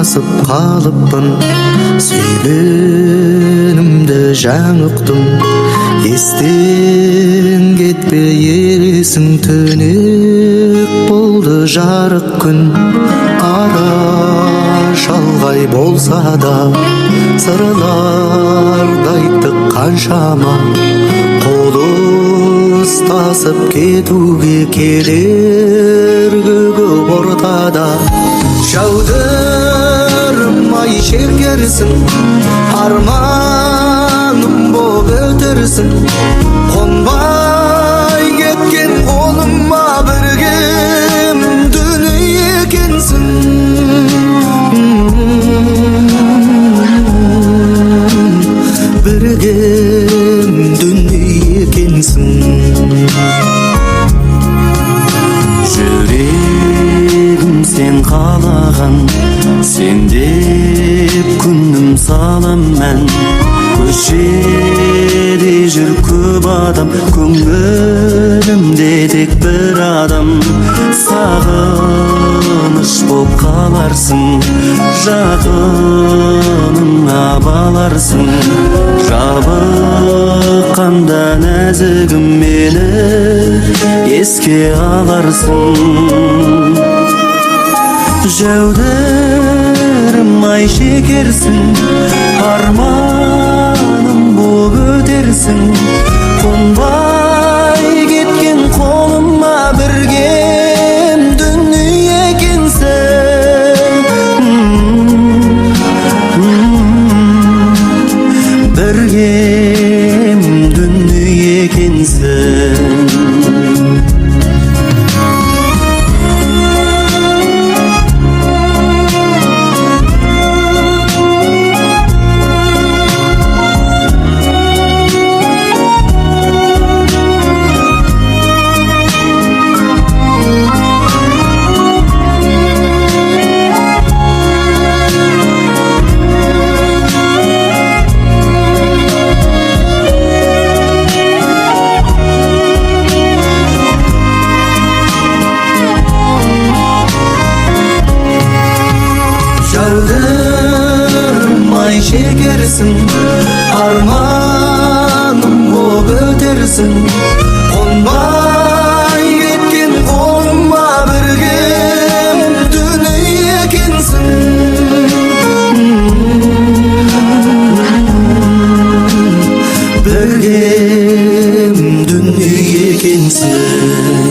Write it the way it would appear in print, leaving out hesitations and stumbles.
басып қалыппын, сүйгенімді жаңықтым. Естен кетпей ересің, түнек болды жарық күн. Ара шалғай болса да сырларды айттық қаншама. Қол ұстасып кетуге кедергі көп ортада. Жаудырмай шергерсің, арманым боп өтерсің. Қонбай кеткен қолыма біргем дүние екенсің. Біргем дүние екенсің. Жүрегім сен қалаған, сен деп күнім салам мән. Көшеде жүр көп адам, көңілімде тек бір адам. Сағыныш боп қаларсың, жақыныңа баларсың. Жабыққанда нәзігім мені еске аларсың. Жаудырмай шекерсің, арманым боп өтерсің. Қонбай кеткен қолыма біргем дүние екенсің. Біргем дүние екенсің. Жаудырмай шекерсің, арманым боп өтерсің. Қонбай кеткен қолыма біргем дүние екенсің. Біргем дүние екенсің.